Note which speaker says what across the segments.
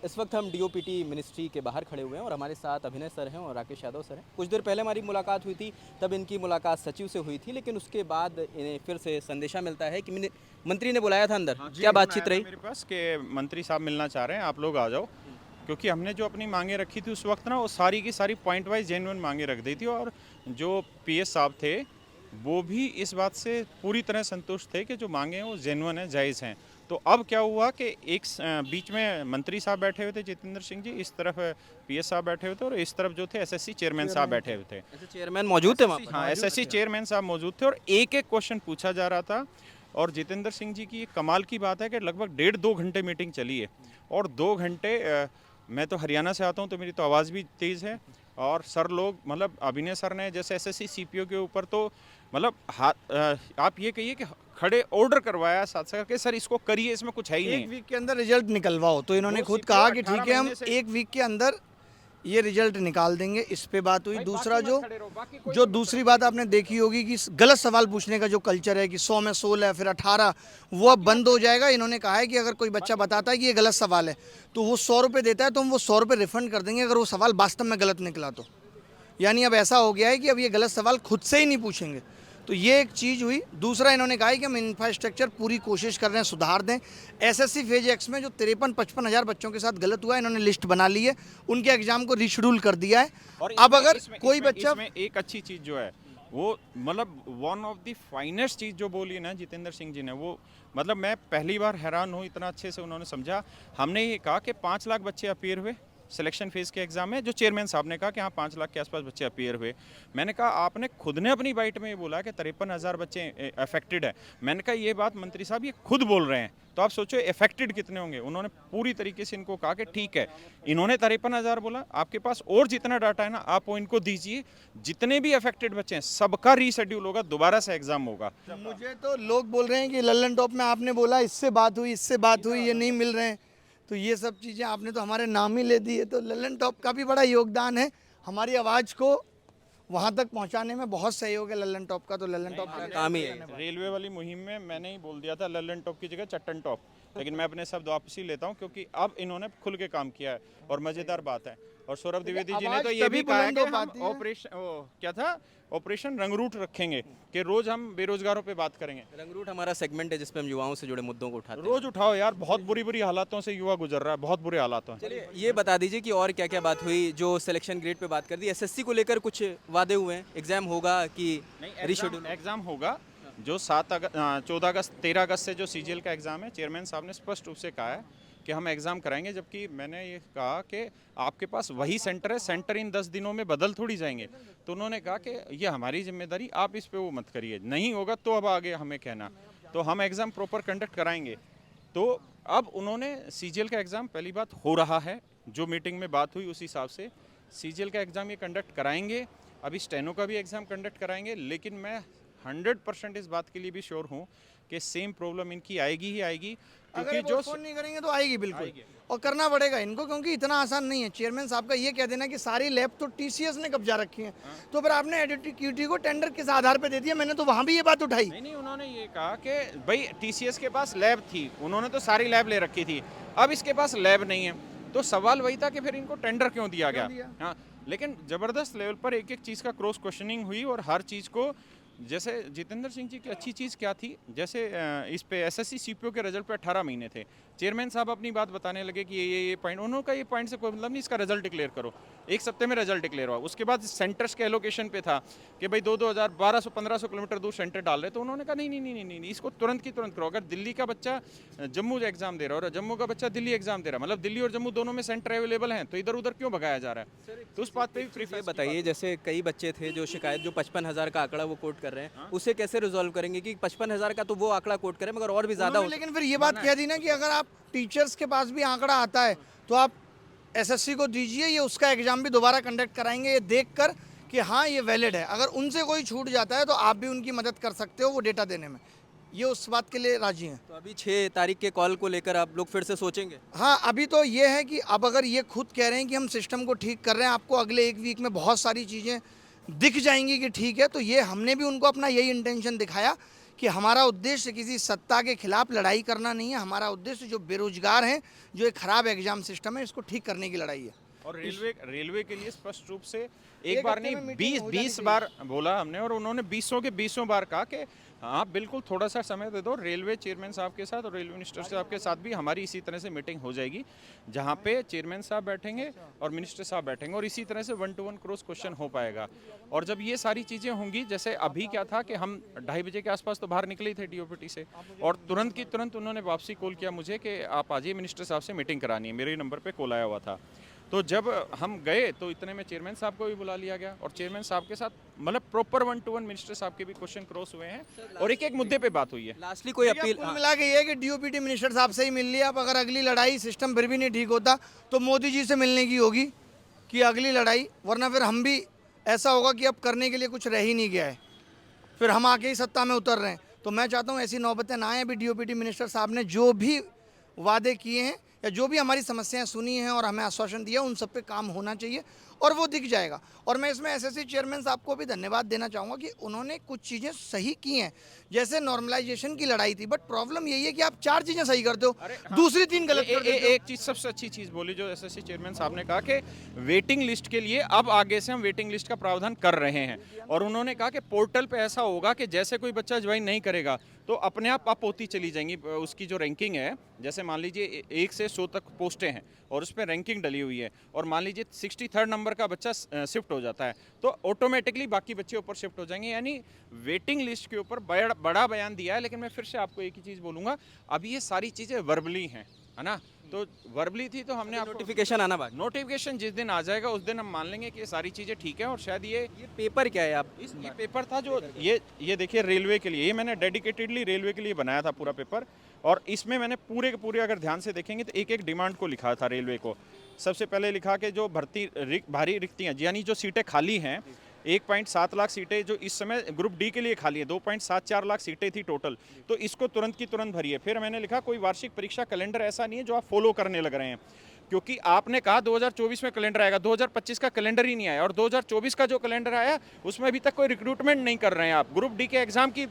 Speaker 1: इस वक्त हम डीओपीटी मिनिस्ट्री के बाहर खड़े हुए हैं और हमारे साथ अभिनय सर हैं और राकेश यादव सर हैं। कुछ देर पहले हमारी मुलाकात हुई थी, तब इनकी मुलाकात सचिव से हुई थी, लेकिन उसके बाद इन्हें फिर से संदेशा मिलता है कि मंत्री ने बुलाया था अंदर। क्या बातचीत रही?
Speaker 2: मेरे पास कि मंत्री साहब मिलना चाह रहे हैं, आप लोग आ जाओ। क्योंकि हमने जो अपनी मांगे रखी थी उस वक्त ना, वो सारी की सारी पॉइंट वाइज जेन्युइन मांगे रख दी थी, और जो पीएस साहब थे वो भी इस बात से पूरी तरह संतुष्ट थे कि जो मांगे हैं वो जेन्युइन है, जायज़ हैं। तो अब क्या हुआ कि एक बीच में मंत्री साहब बैठे हुए थे जितेंद्र सिंह जी, इस तरफ पीएस साहब बैठे हुए थे, और इस तरफ जो थे एसएससी चेयरमैन साहब बैठे हुए थे।
Speaker 1: ऐसे चेयरमैन मौजूद थे वहाँ पर?
Speaker 2: हाँ, एसएससी चेयरमैन साहब मौजूद थे और एक एक क्वेश्चन पूछा जा रहा था। और जितेंद्र सिंह जी की कमाल की बात है कि लगभग 1.5-2 घंटे मीटिंग चली है, और 2 घंटे मैं तो हरियाणा से आता हूँ तो मेरी तो आवाज़ भी तेज़ है। और सर लोग, मतलब अभिनय सर ने जैसे एसएससी सीपीओ के ऊपर तो मतलब आप ये कहिए कि खड़े ऑर्डर करवाया साथ साथ कि सर इसको करिए, इसमें कुछ है ही
Speaker 3: एक
Speaker 2: नहीं।
Speaker 3: वीक के अंदर रिजल्ट निकलवाओ, तो इन्होंने
Speaker 2: वो
Speaker 3: खुद
Speaker 2: सीपीओ
Speaker 3: कहा कि
Speaker 2: 18
Speaker 3: ठीक है हम
Speaker 2: महीने से-
Speaker 3: एक वीक के अंदर ये रिजल्ट निकाल देंगे। इस पे बात हुई।
Speaker 2: भाई
Speaker 3: दूसरा
Speaker 2: बाकी
Speaker 3: जो
Speaker 2: मत खड़े रहो, बाकी कोई
Speaker 3: जो
Speaker 2: मत
Speaker 3: दूसरी बात आपने देखी होगी कि गलत सवाल पूछने का जो कल्चर है कि 100 में 16 फिर 18, वो अब बंद हो जाएगा। इन्होंने कहा है कि अगर कोई बच्चा बताता है कि ये गलत सवाल है तो वो 100 रुपये देता है, तो हम वो 100 रुपये रिफंड कर देंगे अगर वो सवाल वास्तव में गलत निकला तो। यानी अब ऐसा हो गया है कि अब ये गलत सवाल खुद से ही नहीं पूछेंगे। तो ये एक चीज़ हुई। दूसरा इन्होंने कहा है कि हम इंफ्रास्ट्रक्चर पूरी कोशिश कर रहे हैं सुधार दें। एसएससी फेज एक्स में जो 53-55 हज़ार बच्चों के साथ गलत हुआ है, इन्होंने लिस्ट बना ली है, उनके एग्जाम को रिशेड्यूल कर दिया है।
Speaker 2: और
Speaker 3: अब अगर कोई बच्चा
Speaker 2: इसमें एक अच्छी चीज जो है वो, मतलब वन ऑफ द फाइनेस्ट चीज जो बोली ना जितेंद्र सिंह जी ने, वो मतलब मैं पहली बार हैरान हूँ, इतना अच्छे से उन्होंने समझा। हमने ये कहा कि 5 लाख बच्चे अपीयर हुए सिलेक्शन फेज के एग्जाम में, जो चेयरमैन साहब ने कहा कि हाँ 5 लाख के आसपास बच्चे अपीयर हुए। मैंने कहा आपने खुद ने अपनी बाइट में ये बोला कि 53,000 बच्चे अफेक्टेड है। मैंने कहा ये बात मंत्री साहब ये खुद बोल रहे हैं, तो आप सोचो अफेक्टेड कितने होंगे। उन्होंने पूरी तरीके से इनको कहा कि ठीक है, इन्होंने 53,000 बोला, आपके पास और जितना डाटा है ना आप वो इनको दीजिए, जितने भी अफेक्टेड बच्चे हैं सबका रीशेड्यूल होगा, दोबारा से एग्जाम होगा।
Speaker 3: मुझे तो लोग बोल रहे हैं कि लल्लन टॉप में आपने बोला इससे बात हुई, इससे बात हुई, ये नहीं मिल रहे हैं। तो ये सब चीज़ें आपने तो हमारे नाम ही ले दी है। तो लल्लन टॉप का भी बड़ा योगदान है, हमारी आवाज़ को वहाँ तक पहुँचाने में बहुत सहयोग है लल्लन टॉप का। तो लल्लन टॉप का
Speaker 1: काम ही है।
Speaker 2: रेलवे वाली मुहिम में मैंने ही बोल दिया था लल्लन टॉप की जगह चट्टन टॉप, लेकिन मैं अपने शब्द वापस ही लेता हूँ क्योंकि अब इन्होंने खुल के काम किया है और मज़ेदार बात है। और सौरभ द्विवेदी जी ने
Speaker 3: आवाज
Speaker 2: तो ये भी
Speaker 3: तभी
Speaker 2: कहा है
Speaker 3: बुलंद
Speaker 2: कि
Speaker 3: हो
Speaker 2: हम
Speaker 3: पाती है।
Speaker 2: क्या था, ऑपरेशन रंगरूट रखेंगे कि रोज हम बेरोजगारों पे बात करेंगे।
Speaker 1: रंगरूट हमारा सेगमेंट है जिसपे हम युवाओं से जुड़े मुद्दों को उठाते हैं।
Speaker 2: रोज उठाओ यार, बहुत बुरी बुरी हालातों से युवा गुजर रहा है, बहुत बुरे हालातों से।
Speaker 1: चलिए ये बता दीजिए कि और क्या क्या बात हुई। जो सिलेक्शन ग्रेड पे बात कर दी, एसएससी को लेकर कुछ वादे हुए हैं, एग्जाम होगा कि रीशेड्यूल?
Speaker 2: एग्जाम होगा जो 14 अगस्त 13 अगस्त से जो सीजीएल का एग्जाम है, चेयरमैन साहब ने स्पष्ट रूप से कहा है कि हम एग्ज़ाम कराएंगे। जबकि मैंने ये कहा कि आपके पास वही सेंटर है, सेंटर इन 10 दिनों में बदल थोड़ी जाएंगे। तो उन्होंने कहा कि ये हमारी जिम्मेदारी, आप इस पे वो मत करिए, नहीं होगा तो अब आगे हमें कहना। तो हम एग्ज़ाम प्रॉपर कंडक्ट कराएंगे। तो अब उन्होंने सीजीएल का एग्ज़ाम, पहली बात हो रहा है, जो मीटिंग में बात हुई उस हिसाब से सीजीएल का एग्ज़ाम ये कंडक्ट कराएंगे। अभी स्टेनो का भी एग्ज़ाम कंडक्ट कराएंगे, लेकिन मैं 100% इस बात के लिए भी श्योर हूँ कि सेम प्रॉब्लम इनकी आएगी ही आएगी।
Speaker 3: अगर
Speaker 2: क्योंकि
Speaker 3: ये
Speaker 2: जो
Speaker 3: पोस्टपोन नहीं करेंगे तो आएगी बिल्कुल।
Speaker 2: आएगी।
Speaker 3: और करना पड़ेगा इनको, क्योंकि इतना आसान नहीं है। चेयरमैन साहब का ये कह देना कि सारी लैब तो टीसीएस ने कब्जा रखी है, तो फिर आपने एडीक्यूटी को टेंडर किस आधार पे दे दिया? मैंने तो वहाँ भी ये बात उठाई।
Speaker 2: नहीं, उन्होंने ये कहा कि भाई टीसीएस के पास लैब थी, उन्होंने तो सारी लैब ले रखी थी, अब इसके पास लैब नहीं है। तो सवाल वही था कि फिर इनको टेंडर क्यों दिया गया। हाँ, लेकिन ज़बरदस्त लेवल पर एक एक चीज़ का क्रॉस क्वेश्चनिंग हुई, और हर चीज़ को, जैसे जितेंद्र सिंह जी की अच्छी चीज़ क्या थी, जैसे इस पे एसएससी सीपीओ के रिजल्ट पे 18 महीने थे, चेयरमैन साहब अपनी बात बताने लगे कि ये पॉइंट, उन्होंने कहा ये पॉइंट से कोई मतलब नहीं, इसका रिजल्ट डिक्लेयर करो। एक सप्ते में रिजल्ट डिक्लेयर हुआ। उसके बाद सेंटर्स के एलोकेशन पे था कि भाई 2-2 1200-1500 किलोमीटर दूर सेंटर डाल रहे, तो उन्होंने कहा नहीं, इसको तुरंत की तुरंत करो। अगर दिल्ली का बच्चा जम्मू एग्जाम दे रहा है और जम्मू का बच्चा दिल्ली एग्जाम दे रहा है, मतलब दिल्ली और जम्मू दोनों में सेंटर अवेलेबल हैं, तो इधर उधर क्यों भगाया जा रहा है? तो उस बात पे भी
Speaker 1: ये बताइए, जैसे कई बच्चे थे जो शिकायत, जो 55,000 का आंकड़ा वो कोट कर रहे हैं, उसे कैसे रिजॉल्व करेंगे? कि 55,000 का तो वो आंकड़ा कोट करें, मगर और भी ज़्यादा हो।
Speaker 3: लेकिन फिर ये बात कह दी ना कि अगर आप टीचर्स के पास भी आंकड़ा आता है तो आप एसएससी को दीजिए, ये उसका एग्जाम भी दोबारा कंडक्ट कराएंगे, ये देखकर कि हाँ ये वैलिड है। अगर उनसे कोई छूट जाता है तो आप भी उनकी मदद कर सकते हो वो डेटा देने में, ये उस बात के लिए राजी हैं।
Speaker 1: तो अभी 6 तारीख के कॉल को लेकर आप लोग फिर से सोचेंगे?
Speaker 3: हाँ, अभी तो ये है कि अब अगर ये खुद कह रहे हैं कि हम सिस्टम को ठीक कर रहे हैं, आपको अगले एक वीक में बहुत सारी चीज़ें दिख जाएंगी कि ठीक है, तो ये हमने भी उनको अपना यही इंटेंशन दिखाया कि हमारा उद्देश्य किसी सत्ता के खिलाफ लड़ाई करना नहीं है, हमारा उद्देश्य जो बेरोजगार हैं, जो एक खराब एग्जाम सिस्टम है, इसको ठीक करने की लड़ाई है।
Speaker 2: और रेलवे के लिए स्पष्ट रूप से
Speaker 3: एक
Speaker 2: एक बार
Speaker 3: हफ्ते में
Speaker 2: नहीं
Speaker 3: मीटिंग हो जानी
Speaker 2: 20 बार बोला हमने, और उन्होंने 20 के 20 बार कहा कि हाँ बिल्कुल थोड़ा सा समय दे दो। रेलवे चेयरमैन साहब के साथ और रेलवे मिनिस्टर साहब के साथ भी हमारी इसी तरह से मीटिंग हो जाएगी, जहाँ पे चेयरमैन साहब बैठेंगे और मिनिस्टर साहब बैठेंगे, और इसी तरह से 1-to-1 क्रॉस क्वेश्चन हो पाएगा। और जब ये सारी चीज़ें होंगी, जैसे अभी क्या था कि हम 2:30 बजे के आसपास तो बाहर निकले ही थे डीओपीटी से, और तुरंत की तुरंत उन्होंने वापसी कॉल किया मुझे कि आप आ जाइए, मिनिस्टर साहब से मीटिंग करानी है। मेरे नंबर पर कॉल आया हुआ था। तो जब हम गए तो इतने में चेयरमैन साहब को भी बुला लिया गया, और चेयरमैन साहब के साथ मतलब प्रॉपर 1-to-1 मिनिस्टर साहब के भी क्वेश्चन क्रॉस हुए हैं, और एक एक मुद्दे पे बात हुई है।
Speaker 1: लास्टली कोई अपील,
Speaker 3: कुल मिला के ये है कि डीओपीटी मिनिस्टर साहब से ही मिल लिया। अब अगर अगली लड़ाई सिस्टम फिर भी नहीं ठीक होता तो मोदी जी से मिलने की होगी कि अगली लड़ाई, वरना फिर हम भी ऐसा होगा कि अब करने के लिए कुछ रह ही नहीं गया है, फिर हम आके ही सत्ता में उतर रहे हैं। तो मैं चाहता हूँ ऐसी नौबतें ना आए। अभी डीओपीटी मिनिस्टर साहब ने जो भी वादे किए हैं या जो भी हमारी समस्याएं सुनी हैं और हमें आश्वासन दिया, उन सब पे काम होना चाहिए और वो दिख जाएगा। और मैं इसमें एसएससी चेयरमैन साहब को भी धन्यवाद देना चाहूँगा कि उन्होंने कुछ चीज़ें सही की हैं, जैसे नॉर्मलाइजेशन की लड़ाई थी, बट प्रॉब्लम यही है कि आप 4 चीज़ें सही करते हो, दूसरी 3 गलत कर देते हो।
Speaker 2: एक चीज सबसे अच्छी चीज बोली जो एसएससी चेयरमैन साहब ने कहा कि वेटिंग लिस्ट के लिए अब आगे से हम वेटिंग लिस्ट का प्रावधान कर रहे हैं, और उन्होंने कहा कि पोर्टल पे ऐसा होगा कि जैसे कोई बच्चा ज्वाइन नहीं करेगा तो अपने आप होती चली जाएंगी उसकी जो रैंकिंग है। जैसे मान लीजिए 1 से 100 तक पोस्टें हैं और उस पर रैंकिंग डली हुई है, और मान लीजिए 63rd नंबर का बच्चा शिफ्ट हो जाता है तो ऑटोमेटिकली बाकी बच्चे ऊपर शिफ्ट हो जाएंगे। यानी वेटिंग लिस्ट के ऊपर बड़ा बयान दिया है। लेकिन मैं फिर से आपको एक ही चीज़ बोलूँगा, अभी ये सारी चीज़ें वर्बली हैं, है ना, तो वर्बली थी तो हमने
Speaker 1: नोटिफिकेशन आना बाकी।
Speaker 2: नोटिफिकेशन जिस दिन आ जाएगा उस दिन हम मान लेंगे कि ये सारी चीज़ें ठीक है। और शायद ये
Speaker 1: पेपर क्या है आप
Speaker 2: ये पेपर था जो ये देखिए रेलवे के लिए, ये मैंने डेडिकेटेडली रेलवे के लिए बनाया था पूरा पेपर, और इसमें मैंने पूरे के पूरे अगर ध्यान से देखेंगे तो एक एक डिमांड को लिखा था रेलवे को। सबसे पहले लिखा कि जो भारी रिक्तियाँ, यानी जो सीटें खाली हैं, 1.7 लाख सीटें जो इस समय ग्रुप डी के लिए खाली है, 2.74 लाख सीटें थी टोटल, तो इसको तुरंत की तुरंत भरिए। फिर मैंने लिखा कोई वार्षिक परीक्षा कैलेंडर ऐसा नहीं है जो आप फॉलो करने लग रहे हैं, क्योंकि आपने कहा 2024 में कैलेंडर आएगा, 2025 का कैलेंडर ही नहीं आया, और 2024 का जो कैलेंडर आया उसमें अभी तक कोई रिक्रूटमेंट नहीं कर रहे हैं आप। ग्रुप डी के एग्जाम की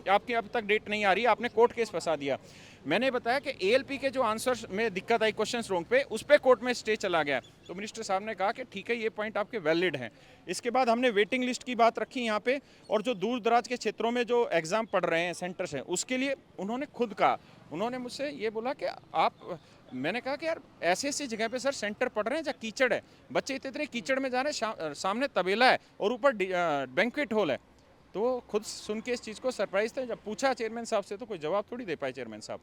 Speaker 2: आपकी अभी तक डेट नहीं आ रही, आपने कोर्ट केस फंसा दिया। मैंने बताया कि एएलपी के जो आंसर्स में दिक्कत आई क्वेश्चंस रॉन्ग पे, उस पे कोर्ट में स्टे चला गया। तो मिनिस्टर साहब ने कहा कि ठीक है, ये पॉइंट आपके वैलिड हैं। इसके बाद हमने वेटिंग लिस्ट की बात रखी यहाँ पे, और जो दूर दराज के क्षेत्रों में जो एग्जाम पढ़ रहे हैं सेंटर्स हैं, उसके लिए उन्होंने खुद कहा, उन्होंने मुझसे ये बोला कि आप, मैंने कहा कि यार ऐसी ऐसी जगह पे सर सेंटर पढ़ रहे हैं जहाँ कीचड़ है, बच्चे इतने कीचड़ में जा रहे हैं, सामने तबेला है और ऊपर बैंक्वेट हॉल है। तो वो खुद सुन के इस चीज़ को सरप्राइज थे। जब पूछा चेयरमैन साहब से तो कोई जवाब थोड़ी दे पाए चेयरमैन साहब,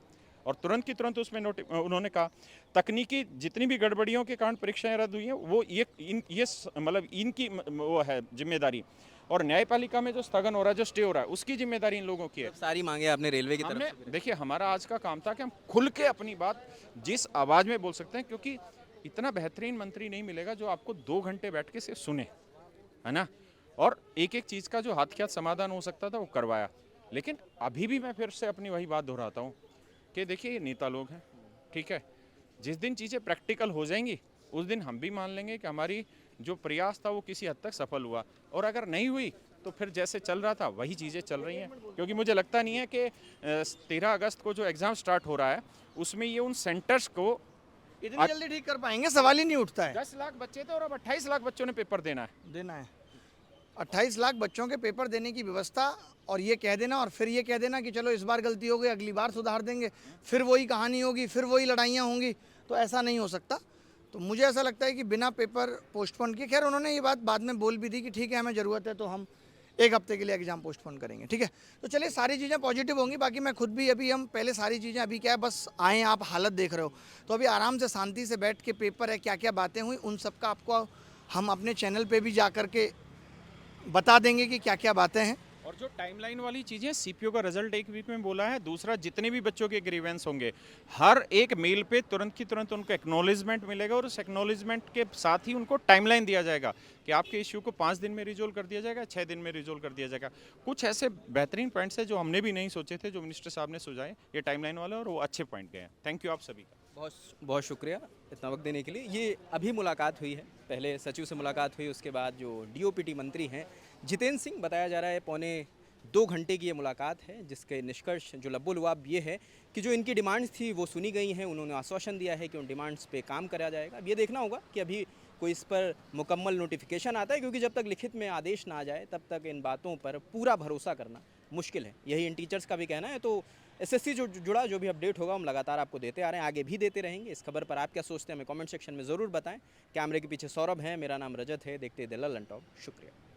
Speaker 2: और तुरंत की तुरंत उसमें उन्होंने कहा तकनीकी जितनी भी गड़बड़ियों के कारण परीक्षाएं रद्द हुई हैं वो ये मतलब इनकी वो है जिम्मेदारी, और न्यायपालिका में जो स्थगन हो रहा है, जो स्टे हो रहा है, उसकी जिम्मेदारी इन लोगों की है।
Speaker 1: सारी मांगे आपने रेलवे की तरफ से?
Speaker 2: देखिए हमारा आज का काम था कि हम खुल के अपनी बात जिस आवाज़ में बोल सकते हैं, क्योंकि इतना बेहतरीन मंत्री नहीं मिलेगा जो आपको 2 घंटे बैठ के सिर्फ सुने, है ना, और एक एक चीज़ का जो हाथ के हाथ समाधान हो सकता था वो करवाया। लेकिन अभी भी मैं फिर से अपनी वही बात दोहराता हूँ कि देखिए ये नेता लोग हैं, ठीक है, जिस दिन चीज़ें प्रैक्टिकल हो जाएंगी उस दिन हम भी मान लेंगे कि हमारी जो प्रयास था वो किसी हद तक सफल हुआ, और अगर नहीं हुई तो फिर जैसे चल रहा था वही चीज़ें चल रही हैं। क्योंकि मुझे लगता नहीं है कि 13 अगस्त को जो एग्ज़ाम स्टार्ट हो रहा है उसमें ये उन सेंटर्स को
Speaker 3: इतनी जल्दी ठीक कर पाएंगे, सवाल ही नहीं उठता है।
Speaker 2: 10 लाख बच्चे थे और अब 28 लाख बच्चों ने पेपर देना है।
Speaker 3: 28 लाख बच्चों के पेपर देने की व्यवस्था, और ये कह देना और फिर ये कह देना कि चलो इस बार गलती हो गई, अगली बार सुधार देंगे, फिर वही कहानी होगी, फिर वही लड़ाइयाँ होंगी, तो ऐसा नहीं हो सकता। तो मुझे ऐसा लगता है कि बिना पेपर पोस्टपोन किए, खैर उन्होंने ये बात बाद में बोल भी दी कि ठीक है हमें ज़रूरत है तो हम 1 हफ्ते के लिए एग्ज़ाम पोस्टपोन करेंगे, ठीक है। तो चलिए सारी चीज़ें पॉजिटिव होंगी। बाकी मैं खुद भी अभी, हम पहले सारी चीज़ें, अभी क्या है बस आए, आप हालत देख रहे हो, तो अभी आराम से शांति से बैठ के पेपर है, क्या क्या बातें हुई उन सब का आपको हम अपने चैनल पर भी जा कर के बता देंगे कि क्या क्या बातें हैं।
Speaker 2: और जो टाइमलाइन वाली चीज़ें, सीपीओ का रिजल्ट 1 वीक में बोला है। दूसरा, जितने भी बच्चों के ग्रीवेंस होंगे हर एक मेल पे तुरंत की तुरंत उनको एक्नॉलेजमेंट मिलेगा, और उस एक्नॉलेजमेंट के साथ ही उनको टाइमलाइन दिया जाएगा कि आपके इश्यू को 5 दिन में रिजोल्व कर दिया जाएगा, 6 दिन में रिजोल्व कर दिया जाएगा। कुछ ऐसे बेहतरीन पॉइंट्स हैं जो हमने भी नहीं सोचे थे, जो मिनिस्टर साहब ने सुझाए ये टाइमलाइन वाले, और वो अच्छे पॉइंट गए हैं। थैंक यू आप सभी का।
Speaker 1: बहुत बहुत शुक्रिया इतना वक्त देने के लिए। ये अभी मुलाकात हुई है, पहले सचिव से मुलाकात हुई, उसके बाद जो डीओपीटी मंत्री हैं जितेंद्र सिंह, बताया जा रहा है 2 घंटे की ये मुलाकात है, जिसके निष्कर्ष जो लब्बो-लुआब ये है कि जो इनकी डिमांड्स थी वो सुनी गई हैं। उन्होंने आश्वासन दिया है कि उन डिमांड्स पे काम करा जाएगा। अब ये देखना होगा कि अभी कोई इस पर मुकम्मल नोटिफिकेशन आता है, क्योंकि जब तक लिखित में आदेश ना आ जाए तब तक इन बातों पर पूरा भरोसा करना मुश्किल है। यही इन टीचर्स का भी कहना है। तो एसएससी जो जुड़ा जो भी अपडेट होगा हम लगातार आपको देते आ रहे हैं, आगे भी देते रहेंगे। इस खबर पर आप क्या सोचते हैं हमें कमेंट सेक्शन में ज़रूर बताएं। कैमरे के पीछे सौरभ है, मेरा नाम रजत है। देखते दिल लंटॉप। शुक्रिया।